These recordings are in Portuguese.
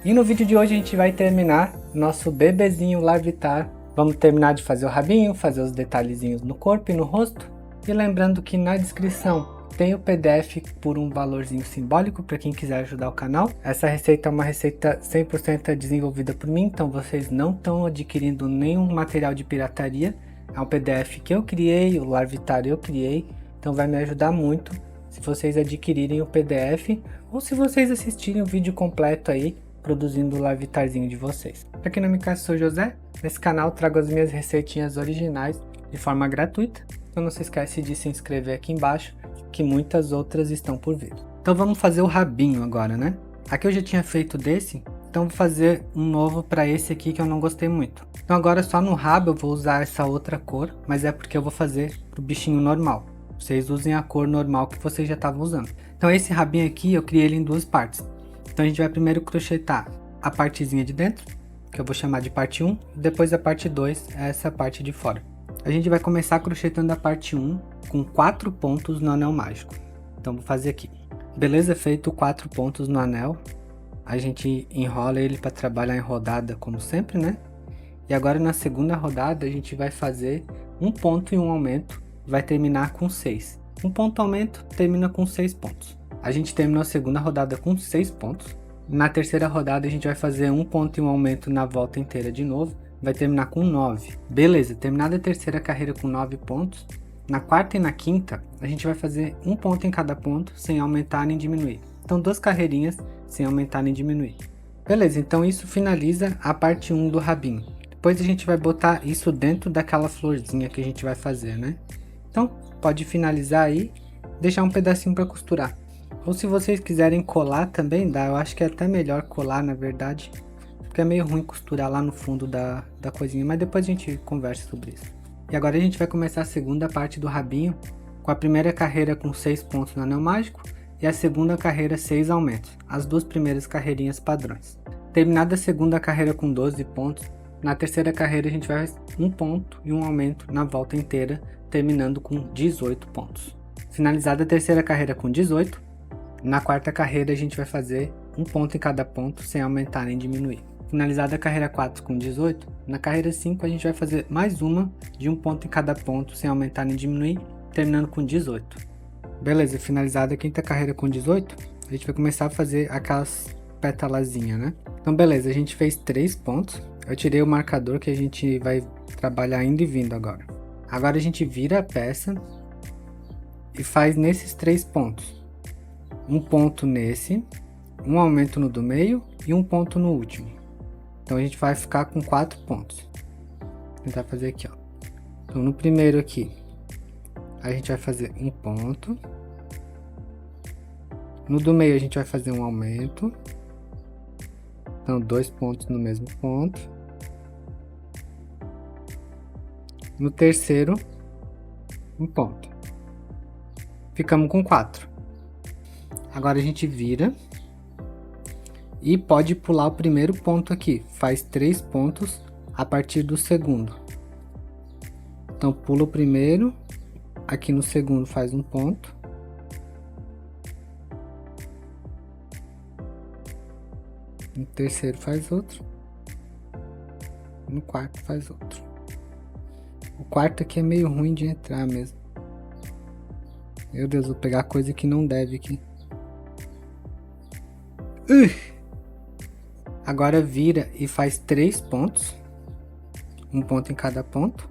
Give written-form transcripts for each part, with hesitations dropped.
E no vídeo de hoje a gente vai terminar nosso bebezinho Larvitar. Vamos terminar de fazer o rabinho, fazer os detalhezinhos no corpo e no rosto. E lembrando que na descrição tem o PDF por um valorzinho simbólico para quem quiser ajudar o canal. Essa receita é uma receita 100% desenvolvida por mim, então vocês não estão adquirindo nenhum material de pirataria. É um PDF que eu criei, o Larvitar eu criei, então vai me ajudar muito se vocês adquirirem o PDF ou se vocês assistirem o vídeo completo aí, produzindo o Larvitarzinho de vocês. Para quem não me conhece, sou José. Nesse canal trago as minhas receitinhas originais de forma gratuita. Então não se esquece de se inscrever aqui embaixo, que muitas outras estão por vir. Então vamos fazer o rabinho agora, né? Aqui eu já tinha feito desse, então vou fazer um novo para esse aqui que eu não gostei muito. Então agora só no rabo eu vou usar essa outra cor, mas é porque eu vou fazer pro bichinho normal. Vocês usem a cor normal que vocês já estavam usando. Então esse rabinho aqui eu criei ele em duas partes. Então a gente vai primeiro crochetar a partezinha de dentro, que eu vou chamar de parte 1, e depois a parte 2 é essa parte de fora. A gente vai começar crochetando a parte 1 com 4 pontos no anel mágico. Então vou fazer aqui. Beleza, feito 4 pontos no anel. A gente enrola ele para trabalhar em rodada como sempre, né? E agora na segunda rodada a gente vai fazer um ponto e um aumento. Vai terminar com 6. Um ponto aumento termina com 6 pontos. A gente terminou a segunda rodada com 6 pontos. Na terceira rodada a gente vai fazer um ponto e um aumento na volta inteira de novo. Vai terminar com 9. Beleza, terminada a terceira carreira com 9 pontos. Na quarta e na quinta a gente vai fazer um ponto em cada ponto sem aumentar nem diminuir. Então 2 carreirinhas sem aumentar nem diminuir. Beleza, então isso finaliza a parte 1 do rabinho. Depois a gente vai botar isso dentro daquela florzinha que a gente vai fazer, né? Então pode finalizar aí, deixar um pedacinho para costurar. Ou se vocês quiserem colar também dá, eu acho que é até melhor colar na verdade. Porque é meio ruim costurar lá no fundo da coisinha, mas depois a gente conversa sobre isso. E agora a gente vai começar a segunda parte do rabinho, com a primeira carreira com 6 pontos no anel mágico e a segunda carreira 6 aumentos, as duas primeiras carreirinhas padrões. Terminada a segunda carreira com 12 pontos, na terceira carreira a gente vai um ponto e um aumento na volta inteira, terminando com 18 pontos. Finalizada a terceira carreira com 18, na quarta carreira a gente vai fazer um ponto em cada ponto sem aumentar nem diminuir. Finalizada a carreira 4 com 18, na carreira 5 a gente vai fazer mais uma de um ponto em cada ponto sem aumentar nem diminuir, terminando com 18. Beleza, finalizada a quinta carreira com 18, a gente vai começar a fazer aquelas pétalazinhas, né? Então beleza, a gente fez 3 pontos, eu tirei o marcador que a gente vai trabalhar indo e vindo agora. Agora a gente vira a peça e faz nesses 3 pontos. Um ponto nesse, um aumento no do meio e um ponto no último. Então a gente vai ficar com 4 pontos. Vou tentar fazer aqui, ó. Então no primeiro aqui, a gente vai fazer um ponto. No do meio a gente vai fazer um aumento. Então 2 pontos no mesmo ponto. No terceiro, um ponto. Ficamos com 4. Agora a gente vira e pode pular o primeiro ponto aqui. Faz 3 pontos a partir do segundo. Então pula o primeiro, aqui no segundo faz um ponto. No terceiro faz outro. No quarto faz outro. O quarto aqui é meio ruim de entrar mesmo. Meu Deus, vou pegar coisa que não deve aqui. Agora vira e faz 3 pontos. Um ponto em cada ponto.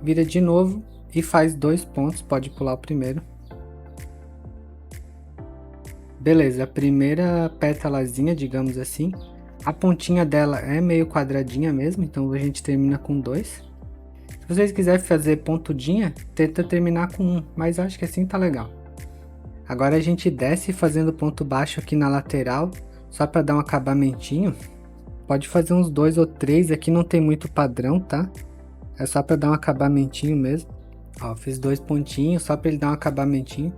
Vira de novo e faz 2 pontos. Pode pular o primeiro. Beleza, a primeira pétalazinha, digamos assim. A pontinha dela é meio quadradinha mesmo, então a gente termina com 2. Se vocês quiserem fazer pontudinha, tenta terminar com 1, mas eu acho que assim tá legal. Agora a gente desce fazendo ponto baixo aqui na lateral, só para dar um acabamentinho. Pode fazer uns 2 ou 3, aqui não tem muito padrão, tá? É só para dar um acabamentinho mesmo. Ó, fiz 2 pontinhos, só para ele dar um acabamentinho.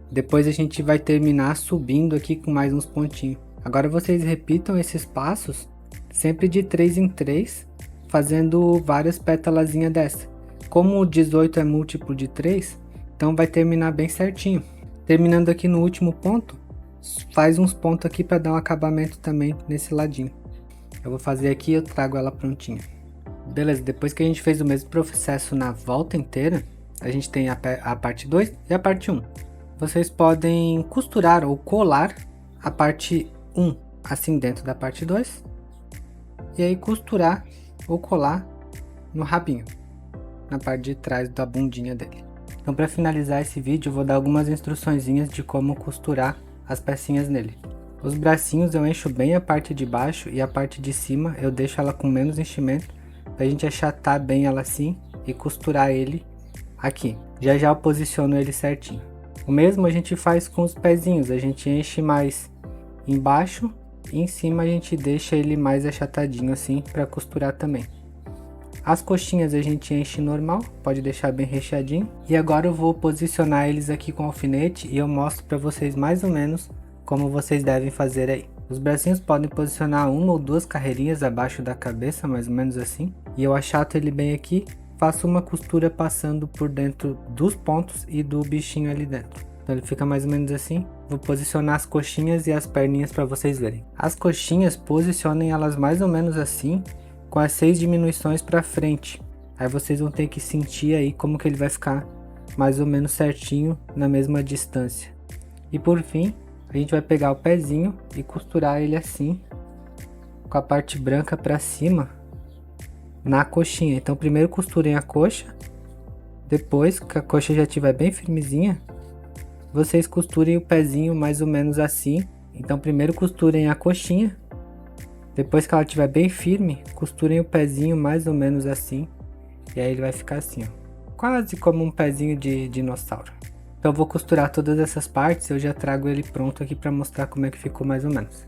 Depois a gente vai terminar subindo aqui com mais uns pontinhos. Agora vocês repitam esses passos, sempre de 3 em 3, fazendo várias pétalazinhas dessa. Como o 18 é múltiplo de 3, então vai terminar bem certinho. Terminando aqui no último ponto, faz uns pontos aqui para dar um acabamento também nesse ladinho. Eu vou fazer aqui e eu trago ela prontinha. Beleza, depois que a gente fez o mesmo processo na volta inteira, a gente tem a parte 2 e a parte 1. Vocês podem costurar ou colar a parte 1 assim dentro da parte 2. E aí costurar ou colar no rabinho, na parte de trás da bundinha dele. Então, para finalizar esse vídeo, eu vou dar algumas instruçõezinhas de como costurar as pecinhas nele. Os bracinhos eu encho bem a parte de baixo e a parte de cima eu deixo ela com menos enchimento, pra gente achatar bem ela assim e costurar ele aqui. Já já eu posiciono ele certinho. O mesmo a gente faz com os pezinhos, a gente enche mais embaixo e em cima a gente deixa ele mais achatadinho assim para costurar também. As coxinhas a gente enche normal, pode deixar bem recheadinho. E agora eu vou posicionar eles aqui com alfinete e eu mostro para vocês mais ou menos como vocês devem fazer aí. Os bracinhos podem posicionar uma ou duas carreirinhas abaixo da cabeça, mais ou menos assim. E eu achato ele bem aqui, faço uma costura passando por dentro dos pontos e do bichinho ali dentro. Então ele fica mais ou menos assim. Vou posicionar as coxinhas e as perninhas para vocês verem. As coxinhas, posicionem elas mais ou menos assim, com as 6 diminuições para frente. Aí vocês vão ter que sentir aí como que ele vai ficar mais ou menos certinho na mesma distância. E por fim, a gente vai pegar o pezinho e costurar ele assim, com a parte branca para cima, na coxinha. Então primeiro costurem a coxa, depois que a coxa já estiver bem firmezinha, vocês costurem o pezinho mais ou menos assim. Então primeiro costurem a coxinha, depois que ela estiver bem firme, costurem o pezinho mais ou menos assim. E aí ele vai ficar assim, ó, quase como um pezinho de dinossauro. Então eu vou costurar todas essas partes, eu já trago ele pronto aqui para mostrar como é que ficou mais ou menos.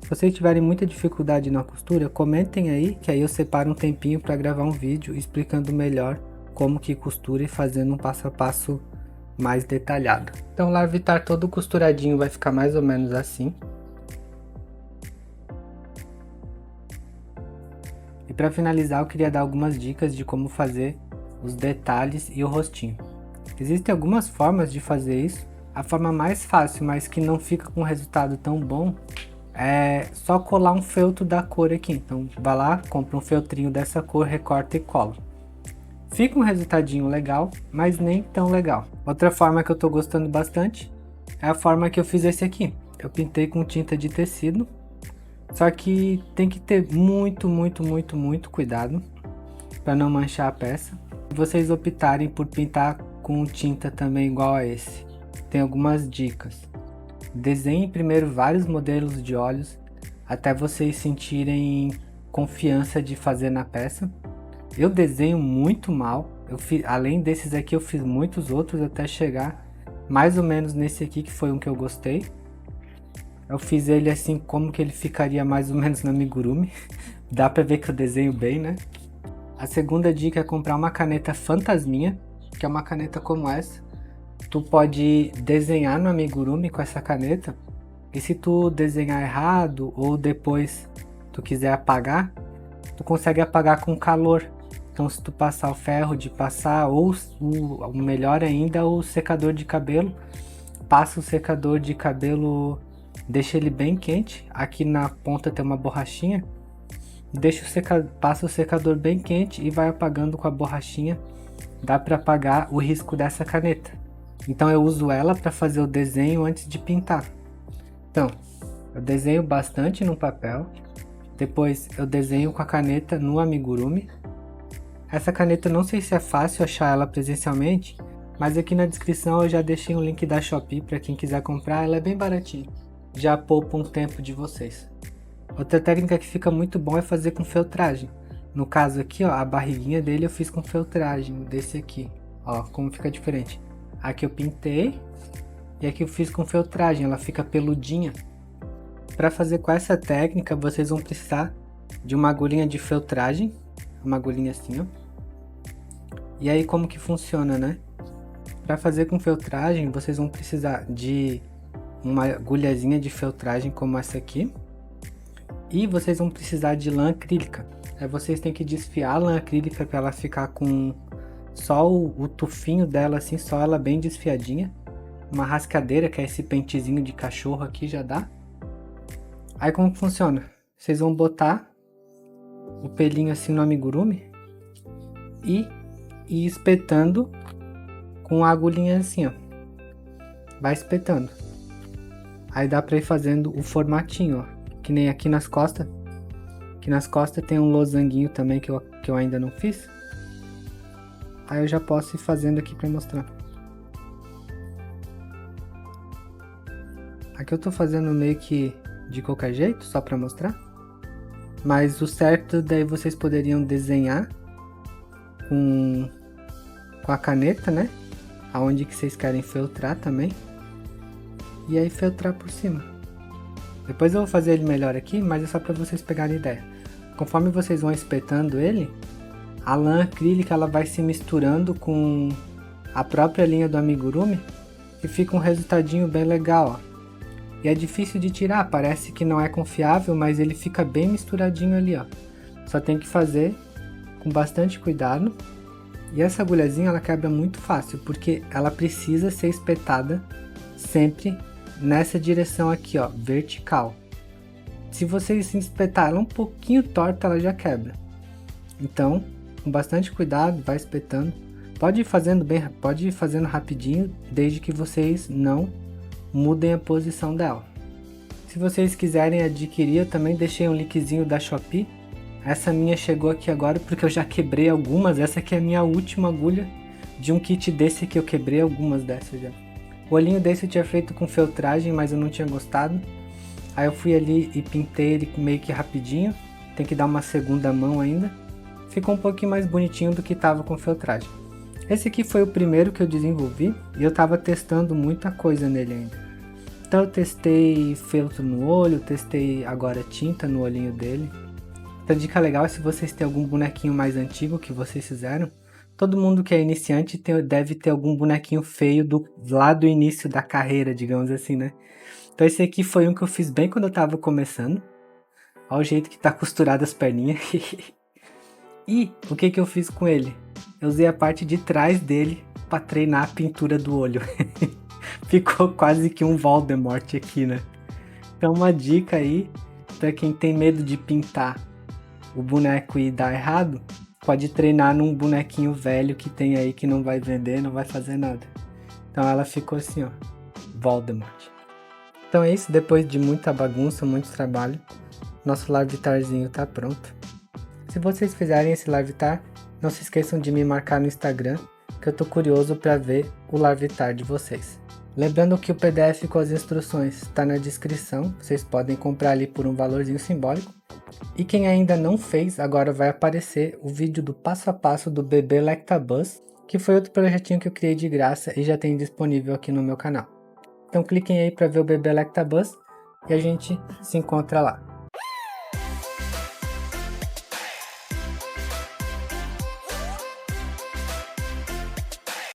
Se vocês tiverem muita dificuldade na costura, comentem aí, que aí eu separo um tempinho para gravar um vídeo explicando melhor como que costura e fazendo um passo a passo mais detalhado. Então o Larvitar todo costuradinho vai ficar mais ou menos assim. E para finalizar, eu queria dar algumas dicas de como fazer os detalhes e o rostinho. Existem algumas formas de fazer isso. A forma mais fácil, mas que não fica com um resultado tão bom, é só colar um feltro da cor aqui. Então vai lá, compra um feltrinho dessa cor, recorta e cola. Fica um resultadinho legal, mas nem tão legal. Outra forma que eu tô gostando bastante é a forma que eu fiz esse aqui. Eu pintei com tinta de tecido. Só que tem que ter muito cuidado para não manchar a peça. Se vocês optarem por pintar com tinta também igual a esse, tem algumas dicas. Desenhe primeiro vários modelos de olhos até vocês sentirem confiança de fazer na peça. Eu desenho muito mal, além desses aqui eu fiz muitos outros até chegar mais ou menos nesse aqui, que foi um que eu gostei. Eu fiz ele assim como que ele ficaria mais ou menos no amigurumi. Dá pra ver que eu desenho bem, né? A segunda dica é comprar uma caneta fantasminha, que é uma caneta como essa. Tu pode desenhar no amigurumi com essa caneta. E se tu desenhar errado ou depois tu quiser apagar, tu consegue apagar com calor. Então se tu passar o ferro de passar, ou o melhor ainda, o secador de cabelo, passa o secador de cabelo, deixa ele bem quente, aqui na ponta tem uma borrachinha, passa o secador bem quente e vai apagando com a borrachinha, dá para apagar o risco dessa caneta. Então eu uso ela para fazer o desenho antes de pintar. Então, eu desenho bastante no papel, depois eu desenho com a caneta no amigurumi. Essa caneta não sei se é fácil achar ela presencialmente, mas aqui na descrição eu já deixei um link da Shopee para quem quiser comprar, ela é bem baratinha. Já poupa um tempo de vocês. Outra técnica que fica muito bom é fazer com feltragem. No caso aqui, ó, a barriguinha dele eu fiz com feltragem, desse aqui. Ó, como fica diferente. Aqui eu pintei e aqui eu fiz com feltragem, ela fica peludinha. Para fazer com essa técnica, vocês vão precisar de uma agulhinha de feltragem, uma agulhinha assim, ó. E aí como que funciona, né? Para fazer com feltragem, vocês vão precisar de uma agulhazinha de feltragem como essa aqui. E vocês vão precisar de lã acrílica. Aí vocês têm que desfiar a lã acrílica para ela ficar com só o tufinho dela assim, só ela bem desfiadinha. uma rascadeira, que é esse pentezinho de cachorro aqui, já dá. Aí como que funciona? Vocês vão botar o pelinho assim no amigurumi e ir espetando com a agulhinha assim, ó. Vai espetando. Aí dá pra ir fazendo o formatinho, ó. Que nem aqui nas costas. Aqui nas costas tem um losanguinho também que eu ainda não fiz. Aí eu já posso ir fazendo aqui pra mostrar. Aqui eu tô fazendo meio que de qualquer jeito, só pra mostrar. Mas o certo daí vocês poderiam desenhar com a caneta, né? Aonde que vocês querem feltrar também. E aí feltrar por cima. Depois eu vou fazer ele melhor aqui, mas é só pra vocês pegarem ideia. Conforme vocês vão espetando ele, a lã acrílica ela vai se misturando com a própria linha do amigurumi e fica um resultadinho bem legal, ó. E é difícil de tirar, parece que não é confiável, mas ele fica bem misturadinho ali, ó. Só tem que fazer com bastante cuidado. E essa agulhazinha ela quebra muito fácil, porque ela precisa ser espetada sempre nessa direção aqui, ó, vertical. Se vocês espetar ela um pouquinho torta, ela já quebra. Então, com bastante cuidado, vai espetando. Pode ir fazendo rapidinho, desde que vocês não mudem a posição dela. Se vocês quiserem adquirir, eu também deixei um linkzinho da Shopee. Essa minha chegou aqui agora porque eu já quebrei algumas. Essa aqui é a minha última agulha de um kit desse que eu quebrei algumas dessas já. O olhinho desse eu tinha feito com feltragem, mas eu não tinha gostado. Aí eu fui ali e pintei ele meio que rapidinho. Tem que dar uma segunda mão ainda. Ficou um pouquinho mais bonitinho do que estava com feltragem. Esse aqui foi o primeiro que eu desenvolvi e eu estava testando muita coisa nele ainda. Então eu testei feltro no olho, testei agora tinta no olhinho dele. Outra dica legal é se vocês têm algum bonequinho mais antigo que vocês fizeram. Todo mundo que é iniciante deve ter algum bonequinho feio lá do início da carreira, digamos assim, né? Então esse aqui foi um que eu fiz bem quando eu estava começando. Olha o jeito que tá costurado as perninhas. E o que eu fiz com ele? Eu usei a parte de trás dele para treinar a pintura do olho. Ficou quase que um Voldemort aqui, né? Então uma dica aí para quem tem medo de pintar o boneco e dar errado, pode treinar num bonequinho velho que tem aí que não vai vender, não vai fazer nada. Então ela ficou assim, ó, Voldemort. Então é isso, depois de muita bagunça, muito trabalho, nosso Larvitarzinho tá pronto. Se vocês fizerem esse Larvitar, não se esqueçam de me marcar no Instagram, que eu tô curioso para ver o Larvitar de vocês. Lembrando que o PDF com as instruções está na descrição, vocês podem comprar ali por um valorzinho simbólico. E quem ainda não fez, agora vai aparecer o vídeo do passo a passo do Bebê Lectabuzz, que foi outro projetinho que eu criei de graça e já tem disponível aqui no meu canal. Então cliquem aí para ver o Bebê Lectabuzz e a gente se encontra lá.